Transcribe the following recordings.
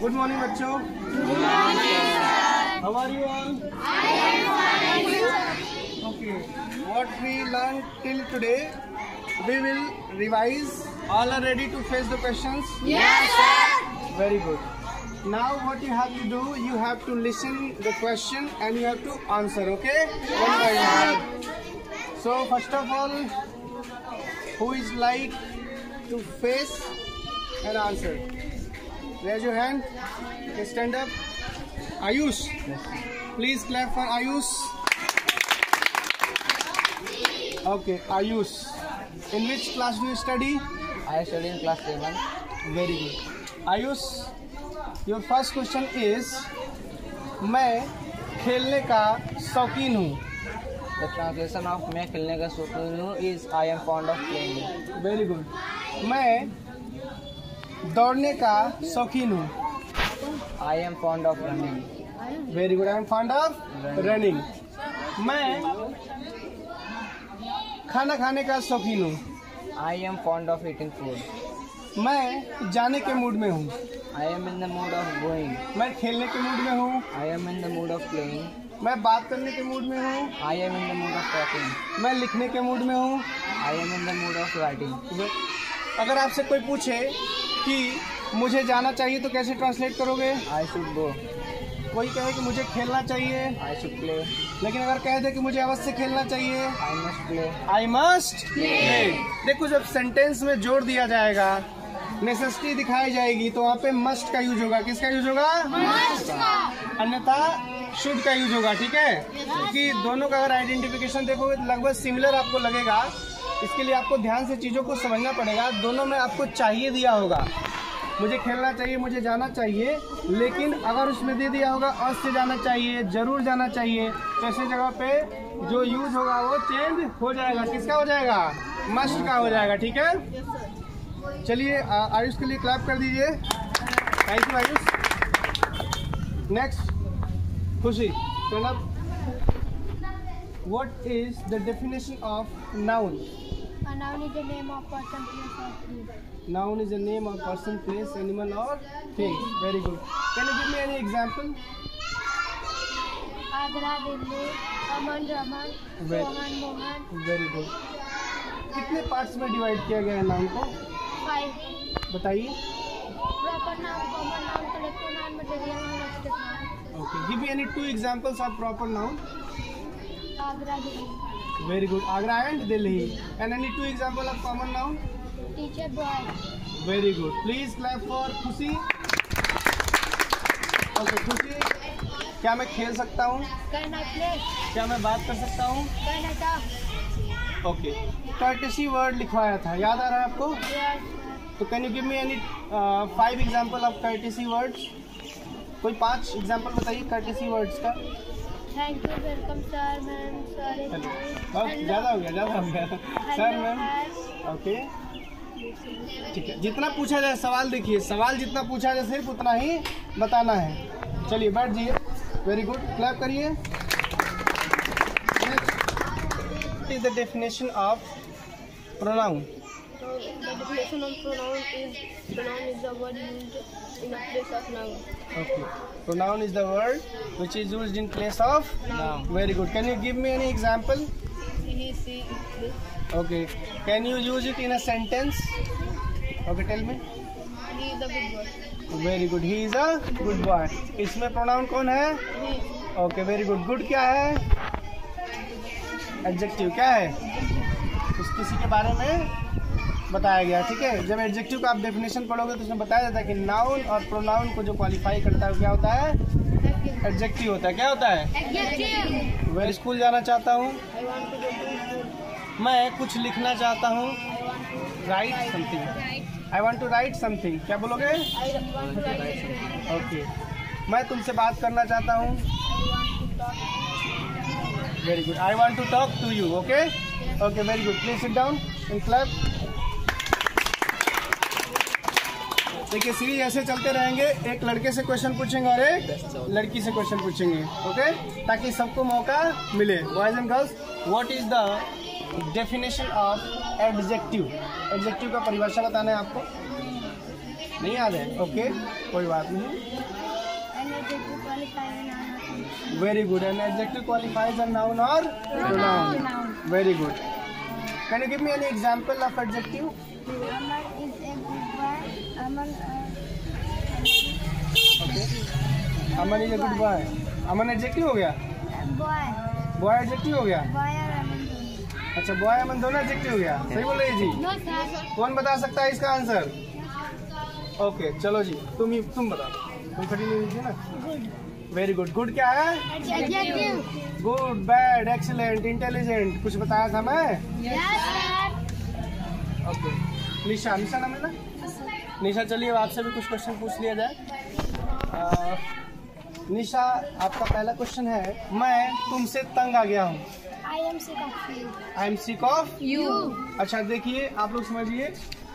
Good morning बच्चों। How are you all? Okay, what we learned till today, we will revise. All are ready to face the questions? Yes, sir. Very good. Now what you have to do, you have to listen the question and you have to answer, okay? One by one. So first of all, who is like to face and answer? Raise your hand. Okay, stand up. Ayush. Please clap for Ayush. Okay, Ayush. In which class do you study? I study in class 7. Very good. Ayush, your first question is, मैं खेलने का शौकीन हूँ. The translation of मैं खेलने का शौकीन हूँ is I am fond of playing. Very good. मैं दौड़ने का शौकीन हूँ. I am fond of running. Very good. I am fond of running. मैं खाना खाने का शौकीन हूँ. I am fond of eating food. मैं जाने के मूड में हूँ. I am in the mood of going. मैं खेलने के मूड में हूँ. I am in the mood of playing. मैं बात करने के मूड में हूँ. I am in the mood of talking. मैं लिखने के मूड में हूँ. I am in the mood of writing. अगर आपसे कोई पूछे कि मुझे जाना चाहिए तो कैसे ट्रांसलेट करोगे? I should go. कोई कहे कि मुझे खेलना चाहिए, I should play. लेकिन अगर कह दे कि मुझे अवश्य खेलना चाहिए, I must play. I must play. देखो जब सेंटेंस में जोड़ दिया जाएगा, नेसेसिटी दिखाई जाएगी, तो वहाँ पे मस्ट का यूज होगा. किसका यूज होगा? मस्ट का. अन्यथा शुड का यूज होगा. ठीक है, क्योंकि दोनों का अगर आइडेंटिफिकेशन देखोगे तो लगभग सिमिलर आपको लगेगा. इसके लिए आपको ध्यान से चीज़ों को समझना पड़ेगा. दोनों में आपको चाहिए दिया होगा, मुझे खेलना चाहिए, मुझे जाना चाहिए, लेकिन अगर उसमें दे दिया होगा अवश्य जाना चाहिए, जरूर जाना चाहिए, तो ऐसे जगह पे जो यूज होगा वो चेंज हो जाएगा. किसका हो जाएगा? मस्ट का हो जाएगा. ठीक है, चलिए आयुष के लिए क्लैप कर दीजिए. Thank you Ayush. नेक्स्ट खुशी, stand up. What is the definition of noun? A noun is the name of person, place, or thing. Noun is a name of person, place, animal or thing. Very good. Can you give me any example? Agra, Delhi, Aman, Raman, Sohan, Mohan. Very good. कितने parts में divide किया गया है noun को? 5. बताइए. Proper noun, common noun, collective noun, material noun, abstract noun. Okay. Give me any 2 examples of proper noun. Agra, Delhi. Very good. Agra and Delhi. And any 2 example of common noun? Teacher, boy. Very good. Please clap for खुशी. Okay, खुशी. क्या मैं खेल सकता हूँ? Can I play? क्या मैं बात कर सकता हूँ? Can I talk? Okay. Courtesy word लिखवाया था, याद आ रहा है आपको? Yes. तो can you give me any 5 example of courtesy words? कोई 5 एग्जाम्पल बताइए कर्टेसी वर्ड्स का. Thank you, welcome, sir, ma'am, sorry. बस ज़्यादा हो गया. Sir ma'am. ओके, ठीक है. जितना पूछा जाए सवाल, देखिए सवाल जितना पूछा जाए सिर्फ उतना ही बताना है. चलिए बैठ जाइए. Very good. क्लैप करिए. What is the definition of pronoun? The definition of pronoun is the word used in a place of noun. Okay. Pronoun is the word which is used in place of Noun. Very good. Can you give me any example? He, she, it, Okay. Can you use it in a sentence? Okay, tell me. he is a good boy. Very good. He is a good boy. इसमें pronoun कौन है? He. Okay, very good. Good क्या है? Adjective क्या है? किसी के बारे में बताया गया. ठीक है, जब एडजेक्टिव का आप डेफिनेशन पढ़ोगे तो उसमें बताया जाता है कि नाउन और प्रोनाउन को जो क्वालिफाई करता है वो क्या होता है? एडजेक्टिव होता है. क्या होता है? Adjective. मैं स्कूल जाना चाहता हूँ. I want to go to school. मैं कुछ लिखना चाहता हूँ. Write something. I want to write something. क्या बोलोगे? I want to write something. Okay. मैं तुमसे बात करना चाहता हूँ. I want to talk. Very good. I want to talk to you. Okay. Okay, very good. Please sit down and clap. देखिए series ऐसे चलते रहेंगे. एक लड़के से क्वेश्चन पूछेंगे और एक लड़की से क्वेश्चन पूछेंगे. ओके, ताकि सबको मौका मिले. Boys and girls, what is the definition of adjective? Adjective का परिभाषा बताना है आपको. नहीं याद है? ओके, कोई बात नहीं। Very good. An adjective qualifies a noun और pronoun. Very good. Can you give me any example of adjective? Aman is a good boy. Aman adjective हो गया? बॉय एडजेक्टिव हो गया? अच्छा, बॉय अमन दोनों एडजेक्टिव हो गया। सही बोल रही जी? कौन बता सकता है इसका आंसर? ओके, चलो जी, तुम बताओ। तुम खड़ी नहीं लीजिए ना। Very good. गुड क्या है? गुड, बैड, एक्सीलेंट, इंटेलिजेंट, कुछ बताया था मैं? ओके। निशा, निशा नाम है ना? निशा, चलिए अब आपसे भी कुछ क्वेश्चन पूछ लिया जाए। निशा, आपका पहला क्वेश्चन है, मैं तुमसे तंग आ गया हूँ। I am sick of you. I am sick of You. अच्छा, देखिए आप लोग समझिए,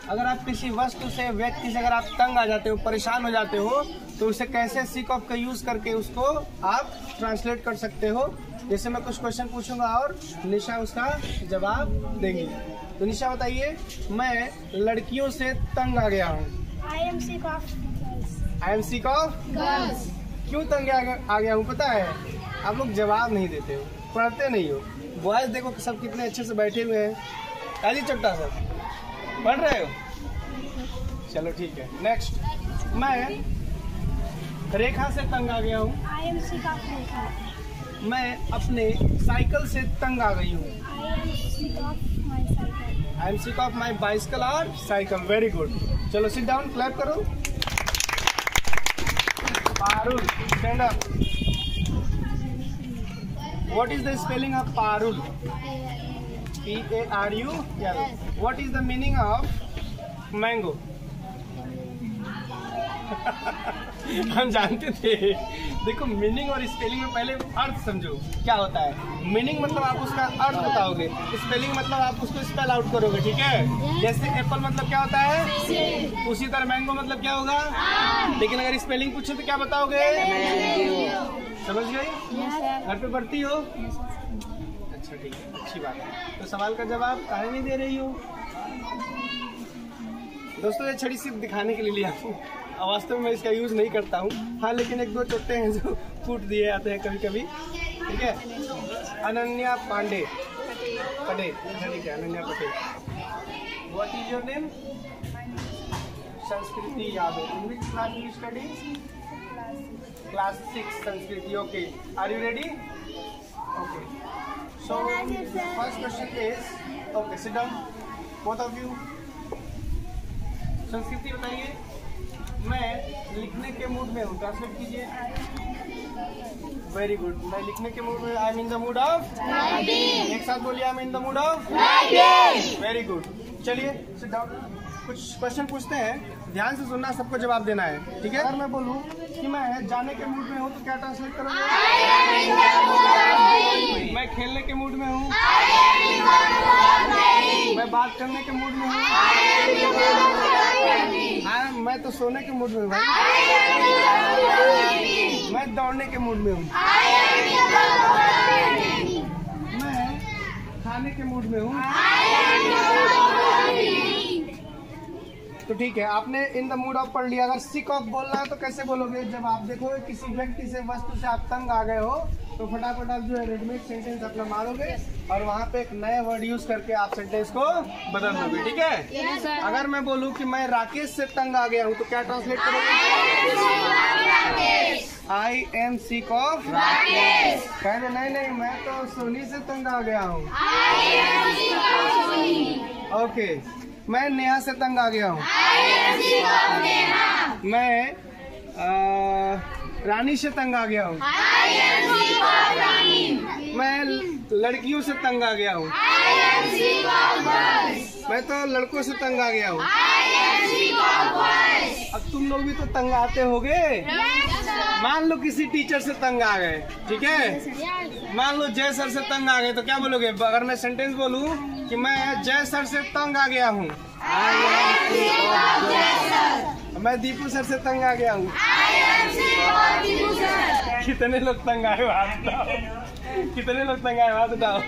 अगर आप किसी वस्तु से, व्यक्ति से अगर आप तंग आ जाते हो, परेशान हो जाते हो, तो उसे कैसे सिक ऑफ का यूज करके उसको आप ट्रांसलेट कर सकते हो। जैसे मैं कुछ क्वेश्चन पूछूंगा और निशा उसका जवाब देंगी। तो निशा बताइए, मैं लड़कियों से तंग आ गया हूँ। I am sick of girls. I am sick of Girls. क्यों तंग आ गया हूँ पता है? आप लोग जवाब नहीं देते हो, पढ़ते नहीं हो। बॉयज देखो सब कितने अच्छे से बैठे हुए हैं। काजी चट्टा सब पढ़ रहे हो? चलो ठीक है। नेक्स्ट, मैं रेखा से तंग आ गया हूँ। I am sick of Rekha. मैं अपने साइकिल से तंग आ गई हूँ। I am sick of my cycle. I am sick of my bicycle और साइकिल। Very good. चलो सिट डाउन, क्लैप करो। Parul, stand up. What is the spelling of Parul? P-A-R-U? Yeah. What is the meaning of mango? हम जानते थे। देखो, meaning और spelling में पहले अर्थ समझो क्या होता है। मीनिंग मतलब आप उसका अर्थ बताओगे, स्पेलिंग मतलब आप उसको स्पेल आउट करोगे, ठीक है? जैसे एप्पल मतलब क्या होता है? उसी तरह मैंगो मतलब क्या होगा? लेकिन अगर स्पेलिंग पूछे तो क्या बताओगे? समझ गई? घर पे पढ़ती हो? अच्छा, ठीक है, अच्छी बात है। तो सवाल का जवाब काहे नहीं दे रही हो? दोस्तों, ये छड़ी सिर्फ दिखाने के लिए लिया हूँ, वास्तव में मैं इसका यूज नहीं करता हूँ। हाँ, लेकिन एक दो चोटे हैं जो फूट दिए जाते हैं कभी कभी, ठीक है? अनन्या पांडे, पटेल, ठीक है, Ananya Patel. What is your name? Sanskriti Yadav. In which class you study? Class 6 Sanskriti. Okay. Are you ready? Okay. So first question is, okay, sit down, both of you. संस्कृति बताइए, मैं लिखने के मूड में हूँ। ट्रांसलेट कीजिए। Very good. मैं लिखने के मूड में, I am in the mood off writing. एक साथ बोलिए, I am in the mood off writing. Very good. चलिए सिट डाउन। कुछ क्वेश्चन पूछते हैं, ध्यान से सुनना, सबको जवाब देना है, ठीक है? अगर मैं बोलूं कि मैं जाने के मूड में हूँ तो क्या ट्रांसलेट करोगे? मैं खेलने के मूड में हूँ। मैं बात करने के मूड में हूँ। हाँ, मैं तो सोने के मूड में हूँ भाई। मैं दौड़ने के मूड में हूँ। मैं खाने के मूड में हूँ। तो ठीक है, आपने इन द मूड ऑफ पढ़ लिया। अगर सिक ऑफ बोलना है तो कैसे बोलोगे? जब आप देखो किसी व्यक्ति से, वस्तु से आप तंग आ गए हो, तो फटाफट आप जो है रेडीमेड सेंटेंस अपना मारोगे और वहाँ पे एक नया वर्ड यूज करके आप सेंटेंस को बदल दोगे, ठीक है? अगर मैं बोलूँ कि मैं राकेश से तंग आ गया हूँ तो क्या ट्रांसलेट करोगे? I am sick of Rakesh. कह रहे नहीं, मैं तो सोनी से तंग आ गया हूँ। ओके। मैं नेहा से तंग आ गया हूँ। मैं रानी से तंग आ गया हूँ। मैं लड़कियों से तंग आ गया हूँ। मैं तो लड़कों से तंग आ गया हूँ। अब तुम लोग भी तो तंग आते होगे। मान लो किसी टीचर से तंग आ गए, ठीक है? मान लो जय सर से तंग आ गए तो क्या बोलोगे? अगर मैं सेंटेंस बोलूं कि मैं जय सर से तंग आ गया हूँ। मैं दीपू सर से तंग आ गया हूँ। कितने लोग तंग आए बात बताओ? कितने लोग तंग आए बात बताओ?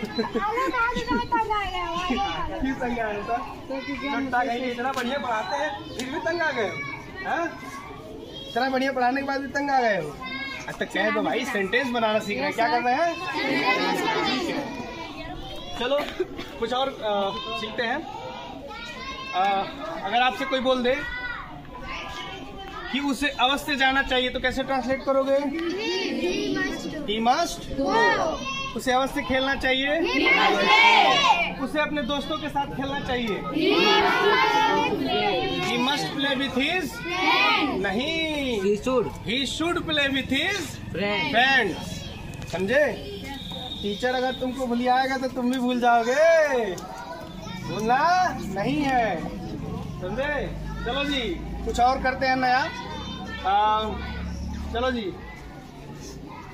क्यों तंग आए? इतना बढ़िया पढ़ाते हैं फिर भी तंग आ गए। हाँ? इतना बढ़िया पढ़ाने के बाद भी तंग आ गए हो। अच्छा कहे तो भाई सेंटेंस बनाना सीख रहे हैं, क्या कर रहे हैं? ठीक है, चलो कुछ और सीखते हैं। अगर आपसे कोई बोल दे कि उसे अवश्य जाना चाहिए तो कैसे ट्रांसलेट करोगे? He must go। उसे अवश्य खेलना चाहिए, उसे अपने दोस्तों के साथ खेलना चाहिए। He must play with his नहीं, he should play with his friends। समझे? टीचर अगर तुमको भूल आएगा तो तुम भी भूल जाओगे, भूलना नहीं है, समझे? चलो जी कुछ और करते हैं नया। चलो जी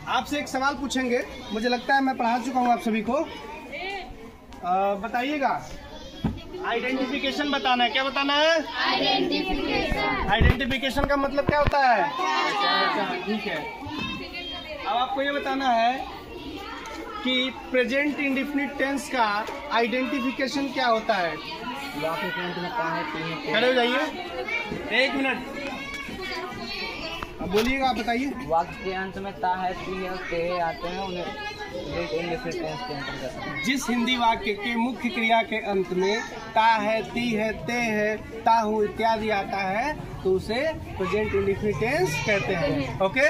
आपसे एक सवाल पूछेंगे, मुझे लगता है मैं पढ़ा चुका हूँ आप सभी को। बताइएगा, आइडेंटिफिकेशन बताना है। क्या बताना है? आइडेंटिफिकेशन। आइडेंटिफिकेशन का मतलब क्या होता है? ठीक है, अब आपको ये बताना है कि प्रेजेंट इंडेफिनिट टेंस का आइडेंटिफिकेशन क्या होता है। खड़े हो जाइए, 1 मिनट, अब बोलिएगा, आप बताइए। वाक्य के अंत में ता है, ती है, ते आते हैं, उन्हें इंडेफिनिट टेंस के अंतर्गत। जिस हिंदी वाक्य के मुख्य क्रिया के अंत में ता है, ती है, ते है, ता हूँ इत्यादि आता है तो उसे प्रेजेंट इंडेफिनिट टेंस कहते हैं। Okay,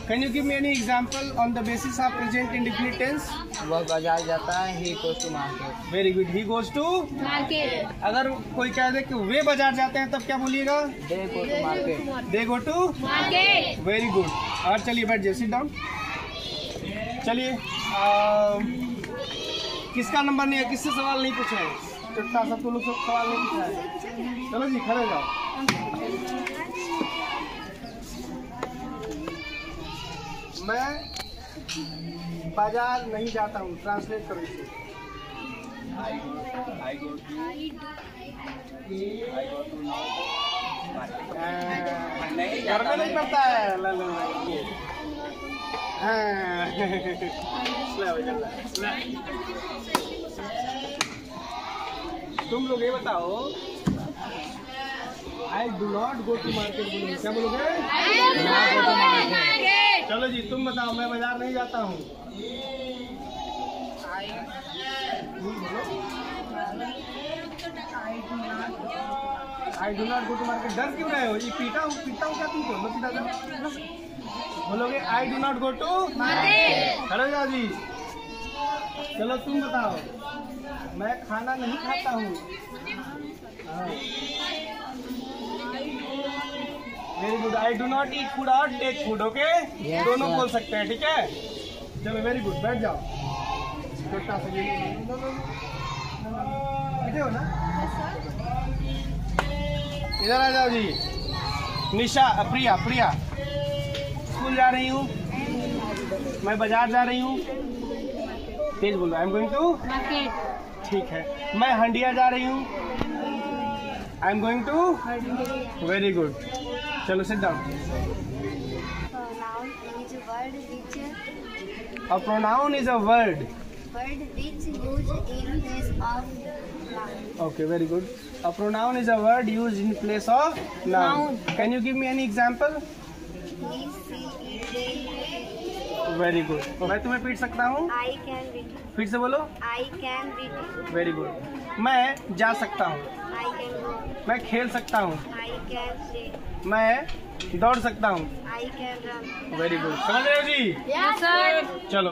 can you give me any example on the basis of present indefinite tense? वह बाजार जाता है, he goes to market. Very good, he goes to market. अगर कोई कह दे कि वे बाजार जाते हैं तब क्या बोलिएगा? They go to market. They go to market. Very good. और चलिए बैठ जाइए, सिट डाउन। चलिए किसका नंबर नहीं है, किससे सवाल नहीं पूछा है? चुट्टा सब तो लोग सब सवाल नहीं पूछा है। चलो जी खड़े जाओ। मैं बाजार नहीं जाता हूँ, ट्रांसलेट करो इसे। घर में नहीं पड़ता है। तुम लोग ये बताओ, I do not go to market बोलोगे, क्या बोलोगे? चलो जी तुम बताओ, मैं बाजार नहीं जाता हूँ। I do not go to market. डर क्यों रहे हो? ये पीटा हूँ क्या तुमको? मैं पीटा जाऊँ? बोलोगे I do not go to market. चलो जाओ जी। चलो तुम बताओ, मैं खाना नहीं खाता हूँ। Very good. I do not eat food और टेक फूड। ओके, दोनों बोल सकते हैं, ठीक है? चलो वेरी गुड, बैठ जाओ। छोटा सा बैठे हो ना? इधर आ जाओ जी। निशा, प्रिया, प्रिया स्कूल जा रही हूँ, मैं बाजार जा रही हूँ। तेज बोलो, I am going to market. ठीक है, मैं हंडिया जा रही हूँ, I am going to. Very good, चलो sit down. A pronoun is a word which used in place of noun. Okay, very good. A pronoun is a word used in place of noun. Can you give me any example? He, she, they. Very good. मैं तुम्हें पीट सकता हूँ? I can beat you. फिर से बोलो। I can beat you. Very good. मैं जा सकता हूँ। I can go. मैं खेल सकता हूँ। I can play. मैं दौड़ सकता हूँ। I can run. Very good, समझ रहे हो जी? Yes, sir. चलो।